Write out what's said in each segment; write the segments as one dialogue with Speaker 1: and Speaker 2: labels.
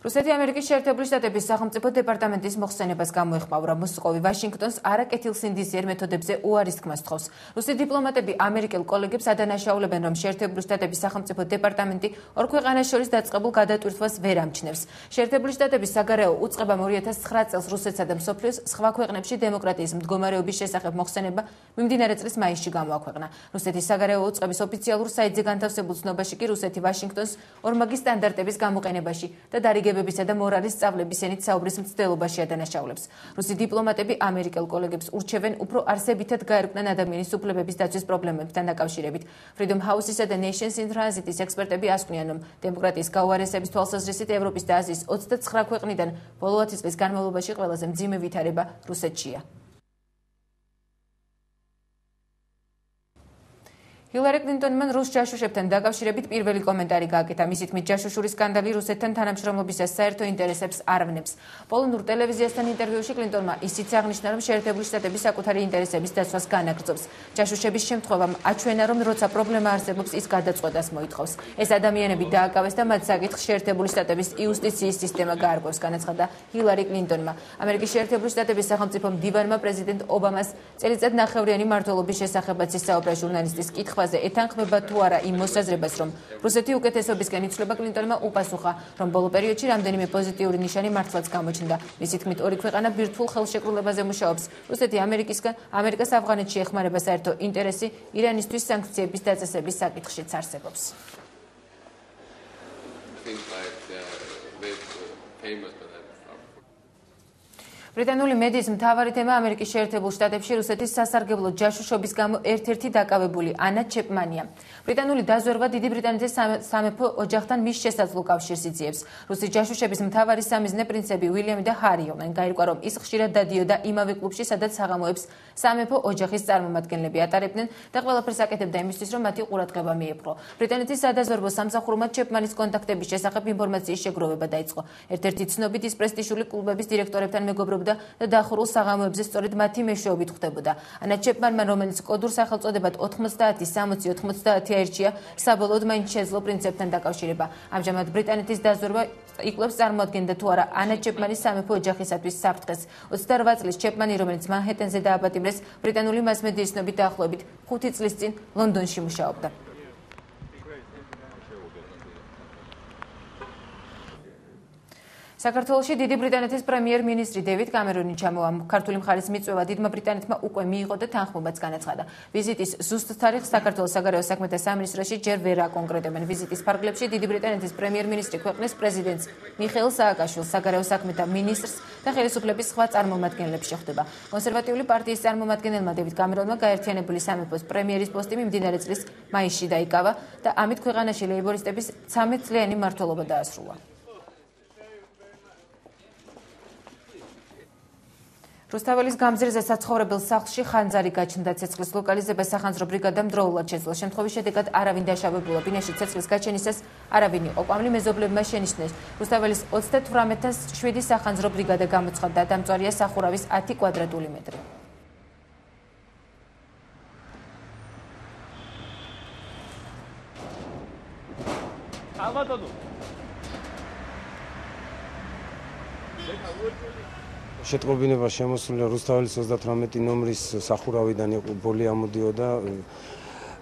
Speaker 1: რუსეთი ამერიკის შეერთებული შტატების სახელმწიფო დეპარტამენტის მოხსენებას გამოეხმაურა. მოსკოვი ვაშინგტონს არაკეთილსინდისიერ მეთოდებზე უარის თქმას თხოვს. რუსი დიპლომატები ამერიკელ კოლეგებს ადანაშაულებენ, რომ შეერთებული შტატების სახელმწიფო დეპარტამენტი ორ ქვეყანას შორის დაწყებულ გადატვირთვას ვერ ამჩნევს. შეერთებული შტატების საგარეო უწყებამ 2009 წელს რუსეთსა და მსოფლიოს სხვა ქვეყნებში დემოკრატიის მდგომარეობის შესახებ მოხსენება მიმდინარე წლის მაისში გამოაქვეყნა. რუსეთის საგარეო უწყების ოფიციალურ საიტზე განთავსებულ ცნობაში კი რუსეთი ვაშინგტონს ორმაგი სტანდარტების გამოყენებაში და დარიგებებისა და მორალის სწავლების ენით საუბრის მცდელობაში ადანაშაულებს. რუსი დიპლომატები ამერიკელ კოლეგებს ურჩევენ უფრო არსებითად გაერკვნენ ადამიანის უფლებების დაცვის პრობლემებთან დაკავშირებით. Freedom House-ისა და Nations in Transit-ის ექსპერტები ასკვნიან, რომ დემოკრატიის გაუარესების თვალსაზრისით ევროპის და აზიის 29 ქვეყნიდან ბოლო 10 წლის განმავლობაში ყველაზე მძიმე ვითარება რუსეთშია. ჰილარი კლინტონმა რუს ჯაშუშებთან დაკავშირებით პირველი კომენტარი გააკეთა. მისი თქმით, ჯაშუშური სკანდალი რუსეთთან თანამშრომლობისას საერთო ინტერესებს არ ვნებს. პოლონურ ტელევიზიასთან ინტერვიუში კლინტონმა ისიც აღნიშნა, რომ შეერთებული შტატები საკუთარი ინტერესების დაცვას განაგრძობს. ჯაშუშების შემთხვევამ აჩვენა, რომ როცა პრობლემა არსებობს, ის გადაწყვეტას მოითხოვს. ეს ადამიანები დააკავეს და მათ საკითხს შეერთებული შტატების იუსტიციის სისტემა გაარკვევს, განაცხადა ჰილარი კლინტონმა. ამერიკის შეერთებული შტატების სახელმწიფო მდივანმა პრეზიდენტ ობამას წელიწად ნახევრიანი მმართველობის შესახებაც ისაუბრა. ჟურნალისტის კითხვაზე ეთანხმება თუ არა იმ მოსაზრებას, რომ რუსეთი უკეთესობისკენ იცვლება, კლინტონმა უპასუხა, რომ ბოლო პერიოდში რამდენიმე პოზიტიური ნიშანი მართლაც გამოჩნდა. მისი თქმით, ორი ქვეყანა ბირთვულ ხელშეკრულებაზე მუშაობს. რუსეთი ამერიკას ავღანეთში ეხმარება საერთო ინტერესი ირანისთვის სანქციების დაწესების საკითხშიც არსებობს. ბრიტანული მედიის მთავარი თემა ამერიკის შეერთებულ შტატებში რუსეთის სასარგებლო ჯაშუშობის გამო ერთ-ერთი დაკავებული ანა ჩეპმანია. ბრიტანული დაზვერვა დიდი ბრიტანეთის სამეფო ოჯახთან მის შესაძლო კავშირს იძიებს. რუსი ჯაშუშების მთავარი სამიზნე პრინცები უილიამი და ჰარი იყვნენ. გაირკვა, რომ ის ხშირად დადიოდა იმავე კლუბში, სადაც საღამოებს სამეფო ოჯახის წარმომადგენლები ატარებდნენ და ყველაფერს აკეთებდა იმისთვის, რომ მათი ყურადღება მიეპყრო. ბრიტანეთის სადაზვერვო სამსახურმა ჩეპმანის კონტაქტების შესახებ ინფორმაციის შეგროვება დაიწყო. ერთ-ერთი ცნობით ის პრესტიჟული კლუბების დირექტორებთან მეგობრობდა და დახურულ საღამოებზე სწორედ მათი მეშვეობით ხვდებოდა. ანა ჩეპმანმა, რომელიც კოდურ სახელწოდებად 90-60-90 აირჩია, საბოლოოდ მაინც შეძლო პრინცებთან დაკავშირება. ამჟამად ბრიტანეთის დაზვერვა იკვლევს წარმოადგენდა თუ არა ანა ჩეპმანის სამეფო ოჯახისათვის საფრთხეს. 28 წლის ჩეპმანი, რომელიც მანჰეტენზე დააბატიმრეს, ბრიტანული მასმედიის ცნობით დაახლოებით 5 წლის წინ ლონდონში მუშაობდა. საქართველოში დიდი ბრიტანეთის პრემიერ-მინისტრი დევიდ კამერონი ჩამოვა. ქართული მხარის მიწვევა დიდმა ბრიტანეთმა უკვე მიიღო და თანხმობაც განაცხადა. ვიზიტის ზუსტ თარიღს საქართველოს საგარეო საქმეთა სამინისტროში ჯერ ვერ აკონკრეტებენ. ვიზიტის ფარგლებში დიდი ბრიტანეთის პრემიერ-მინისტრი ქვეყნის პრეზიდენტს მიხეილ სააკაშვილს, საგარეო საქმეთა მინისტრს და ხელისუფლების სხვა წარმომადგენლებს შეხვდება. კონსერვატიული პარტიის წარმომადგენელმა დევიდ კამერონმა გაერთიანებული სამეფოს პრემიერის პოსტი მიმდინარე წლის მაისში დაიკავა და ამით ქვეყანაში ლეიბორისტების 13 წლიანი მმართველობა დაასრულა. რუსთაველის გამზირზე საცხოვრებელ სახლში ხანძარი გაჩნდა. ცეცხლის ლოკალიზება სახანძრო ბრიგადამ დროულად შეძლო. შემთხვევის შედეგად არავინ დაშავებულა. ბინაში ცეცხლის გაჩენისას არავინ იყო. ყვამლი მეზობლებმა შენიშნეს. რუსთაველის 38,007 სახანძრო ბრიგადა გამოცხადდა. დამწვარია სახურავის 10 კვადრატული მეტრი.
Speaker 2: შეტყობინება შემოსულია რუსთაველის 38 ნომრის სახურავიდან იყო ბოლი ამოდიოდა.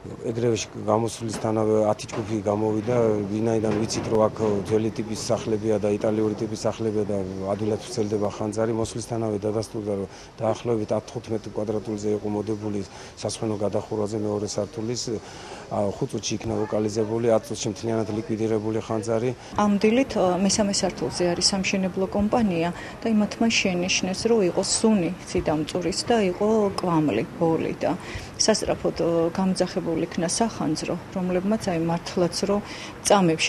Speaker 2: ეგრევე გამოსვლისთანავე 10 ჯგუფი გამოვიდა, ვინაიდან ვიცით, რომ აქ ძველი ტიპის სახლებია და იტალიური ტიპის სახლებია და ადვილად ვრცელდება ხანძარი. მოსვლისთანავე დადასტურდა, რომ დაახლოებით 10-15 კვადრატულზე იყო მოდებული სასხენო გადახურვაზე მეორე სართულის. 5 წუთში იქნა ლოკალიზებული, 10 წუთში მთლიანად ლიკვიდირებული ხანძარი.
Speaker 3: ამ დილით მესამე სართულზე არის სამშენებლო კომპანია და იმათმა შენიშნეს, რომ იყო სუნი ციდამწურის და იყო კვამლი, ბოლი და სასწრაფოდ გამძახებული იქნა სახანძრო, რომლებმაც აი მართლაც რომ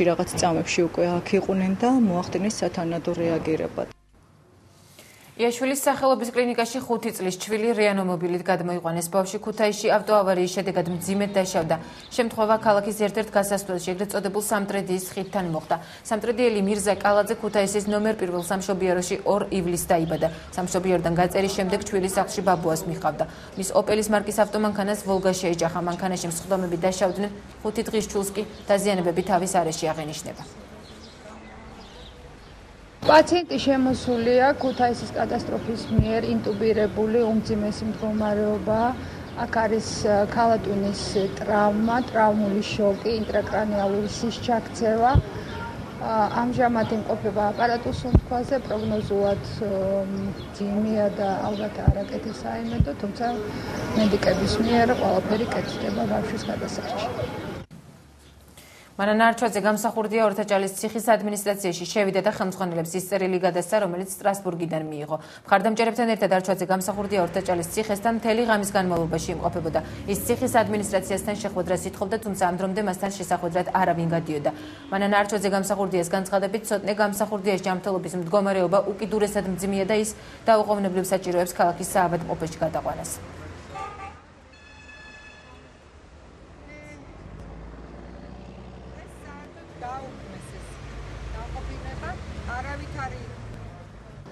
Speaker 3: რაღაც წამებში უკვე აქ იყვნენ და მოახდინეს სათანადო რეაგირება.
Speaker 1: იაშვილის სახელობის კლინიკაში 5 წლის ჩვილი რეანიმობილით გადმოიყვანეს. ბავშვი ქუთაისში ავტოავარიის შედეგად მძიმედ დაშავდა. შემთხვევა ქალაქის ერთ-ერთ გასასვლელში, ეგრეთ წოდებულ სამტრედიის ხიდთან მოხდა. სამტრედიელი მირზა კალაძე ქუთაისის ნომერ 1 სამშობიაროში 2 ივლისს დაიბადა. სამშობიაროდან გაწერის შემდეგ ჩვილი სახლში ბაბუას მიჰყავდა. მის ოპელის მარკის ავტომანქანას ვოლგა შეეჯახა. მანქანაში მსხდომები დაშავდნენ. 5 დღის ჩულს კი დაზიანებები თავის არეში აღენიშნება.
Speaker 4: პაციენტი შემოსულია ქუთაისის კატასტროფის მიერ ინტუბირებული უმძიმესი მდგომარეობა. აქ არის ქალატვინის ტრავმა, ტრავმული შოკი, ინტრაკრანიალური სისჩაქცევა. ამჟამად იმყოფება აპარატის უმთქვაზე, პროგნოზულად ძიმია და ალბათ არაკეთილ საიმედო, თუმცა მედიკების მიერ ყველაფერი კეთდება ბავშვის გადასარჩი.
Speaker 1: მანანა არჩვაძე გამსახურდია ორთაჭალის ციხის ადმინისტრაციაში შევიდა და ხელმძღვანელებს ის წერილი გადასცა, რომელიც სტრასბურგიდან მიიღო. მხარდამჭერებთან ერთად არჩვაძე გამსახურდია ორთაჭალის ციხესთან მთელი ღამის განმავლობაში იმყოფებოდა. ის ციხის ადმინისტრაციასთან შეხვედრას ითხოვდა, თუმცა ამ დრომდე მასთან შესახვედრად არავინ გადიოდა. მანანა არჩვაძე გამსახურდიას განცხადებით, ცოტნე გამსახურდიას ჯანმრთელობის მდგომარეობა უკიდურესად მძიმეა და ის დაუყოვნებლივ საჭიროებს ქალაქის საავადმყოფოში გადაყვანას.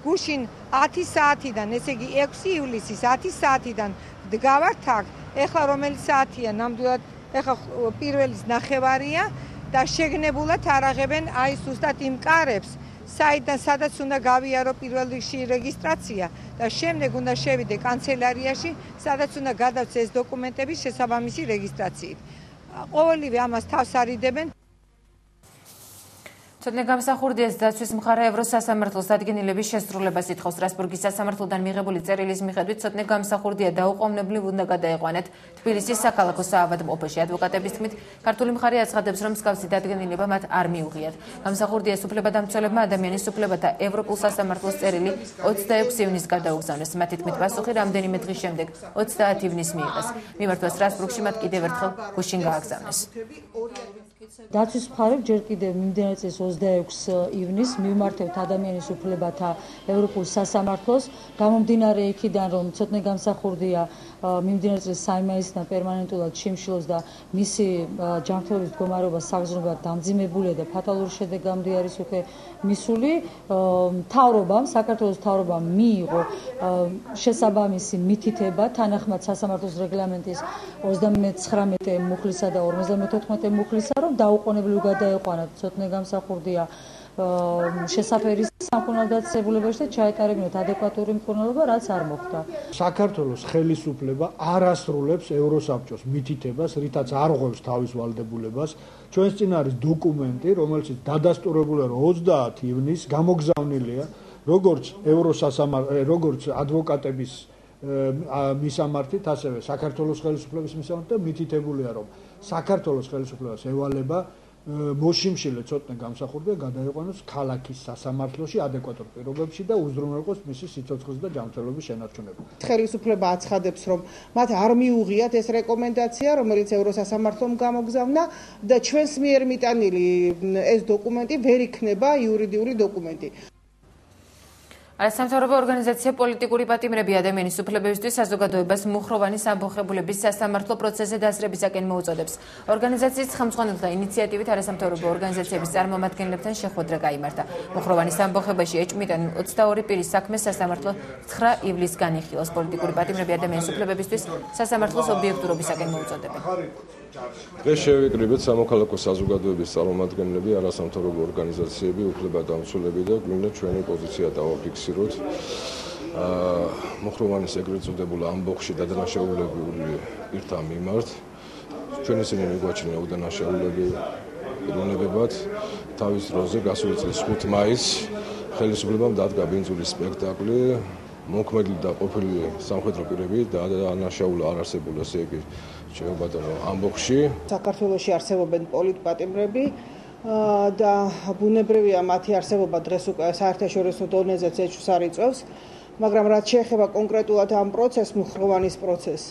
Speaker 5: გუშინ 10 საათიდან, ესე იგი 6 ივლისის 10 საათიდან დგავართ აქ. ეხლა რომელი საათია? ნამდვილად ეხლა პირველის ნახევარია და შეგნებულად არაღებენ აი ზუსტად იმ კარებს, სადაც უნდა გავიარო პირველ რიგში რეგისტრაცია და შემდეგ უნდა შევიდე კანცელარიაში, სადაც უნდა გადავცე ეს დოკუმენტების შესაბამისი რეგისტრაციით. ყოველივე ამას თავს არიდებენ.
Speaker 1: ცოტნე გამსახურდიას დაცვის მხარე ევროსასამართლოს დადგენილების შესრულებას ითხოვს. სტრასბურგის სასამართლოდან მიღებული წერილის მიხედვით ცოტნე გამსახურდია დაუყოვნებლივ უნდა გადაეყვანათ თბილისის საქალაქო საავადმყოფოში. ადვოკატების თქმით, ქართული მხარე აცხადებს, რომ მსგავსი დადგენილება მათ არ მიუღიათ. გამსახურდიას უფლებადამცველებმა ადამიანის უფლებათა ევროპულ სასამართლოს წერილი 26 ივნისს გადაუგზავნეს. მათი თქმით, პასუხი რამდენიმე დღის შემდეგ 30 ივნისს მიიღეს. მიმართვა სტრასბურგში მათ კიდევ ერთხელ გუშინ გააგზავნეს.
Speaker 6: დაცვის მხარემ ჯერ კიდევ მიმდინარე წლის 26 ივნისს მიმართებთ ადამიანის უფლებათა ევროპულ სასამართლოს, გამომდინარე იქიდან, რომ ცოტნე გამსახურდია მიმდინარე წლის 3 მაისიდან პერმანენტულად შიმშილობს და მისი ჯანმრთელობის მდგომარეობა საგრძნობლად დამძიმებულია და ფატალური შედეგამდე არის უკვე მისული. მთავრობამ, საქართველოს მთავრობამ მიიღო შესაბამისი მითითება თანახმად სასამართლოს რეგლამენტის 39 მუხლისა და 54 მუხლისა, რომ დაუყოვნებლივ გადაეყვანათ ცოტნე გამსახურდია შესაფერის სამკურნალო დაწესებულებაში და ჩაეტარებინათ ადეკვატური მკურნალობა, რაც არ მოხდა.
Speaker 7: საქართველოს ხელისუფლება არ ასრულებს ევროსაბჭოს მითითებას, რითაც არ ღვევს თავის ვალდებულებას. ჩვენს წინ არის დოკუმენტი, რომელიც დადასტურებულია, რომ 30 ივნისს გამოგზავნილია როგორც ადვოკატების მისამართით, ასევე საქართველოს ხელისუფლების მისამართით და მითითებულია, რომ საქართველოს ხელისუფლებას ევალება მოშიმშილე ცოტნე გამსახურდია გადაეყვანოს ქალაქის სასამართლოში ადეკვატურ პირობებში და უზრუნველყოს მისი სიცოცხლის და ჯანმრთელობის შენარჩუნება.
Speaker 8: ხელისუფლება აცხადებს, რომ მათ არ მიუღიათ ეს რეკომენდაცია, რომელიც ევროსასამართლომ გამოგზავნა და ჩვენს მიერ მიტანილი ეს დოკუმენტი ვერ იქნება იურიდიული დოკუმენტი.
Speaker 1: არასამთავრობო ორგანიზაცია პოლიტიკური პატიმრები ადამიანის უფლებებისთვის საზოგადოებას მუხროვანის ამბოხებულების სასამართლო პროცესზე დასწრებისაკენ მოუწოდებს. ორგანიზაციის ხელმძღვანელთა ინიციატივით არასამთავრობო ორგანიზაციების წარმომადგენლებთან შეხვედრა გაიმართა. მუხროვანის ამბოხებაში ეჭვმიტან 22 პირის საქმეს სასამართლო 9 ივლისს განიხილავს. პოლიტიკური პატიმრები ადამიანის უფლებებისთვის სასამართლოს ობიექტურობისაკენ მოუწოდებენ.
Speaker 9: დღეს შევიკრიბეთ სამოქალაქო საზოგადოების წარმომადგენლები, არასამთავრობო ორგანიზაციები, უფლებადამცველები და გვინდა ჩვენი პოზიცია დავაფიქსიროთ. მუხროვანის ეგრეთ წოდებულ ამბოხში დადანაშაულებული პირთა მიმართ. ჩვენ ისინი მიგვაჩნია უდანაშაულები პიროვნებებად. თავის დროზე გასული წლის 5 მაისს ხელისუფლებამ დადგა ბინძურის სპექტაკლი. მოქმედი და ყოფილი სამხედრო პირები დადანაშაულა არ არსებულ ესე იგი ამბოხში.
Speaker 8: საქართველოში არსებობენ პოლიტპატიმრები და ბუნებრივია მათი არსებობა დღეს უკვე საერთაშორისო დონეზე ეჭვს არ იწვევს, მაგრამ რაც შეეხება კონკრეტულად ამ პროცესს, მუხროვანის პროცესს,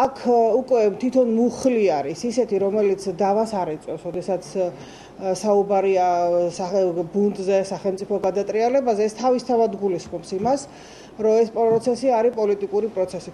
Speaker 8: აქ უკვე თვითონ მუხლი არის ისეთი, რომელიც დავას არ იწვევს, ოდესაც საუბარია ბუნტზე, სახელმწიფო გადატრიალებაზე, ეს თავისთავად გულისხმობს იმას, რომ ეს პროცესი არის პოლიტიკური პროცესი.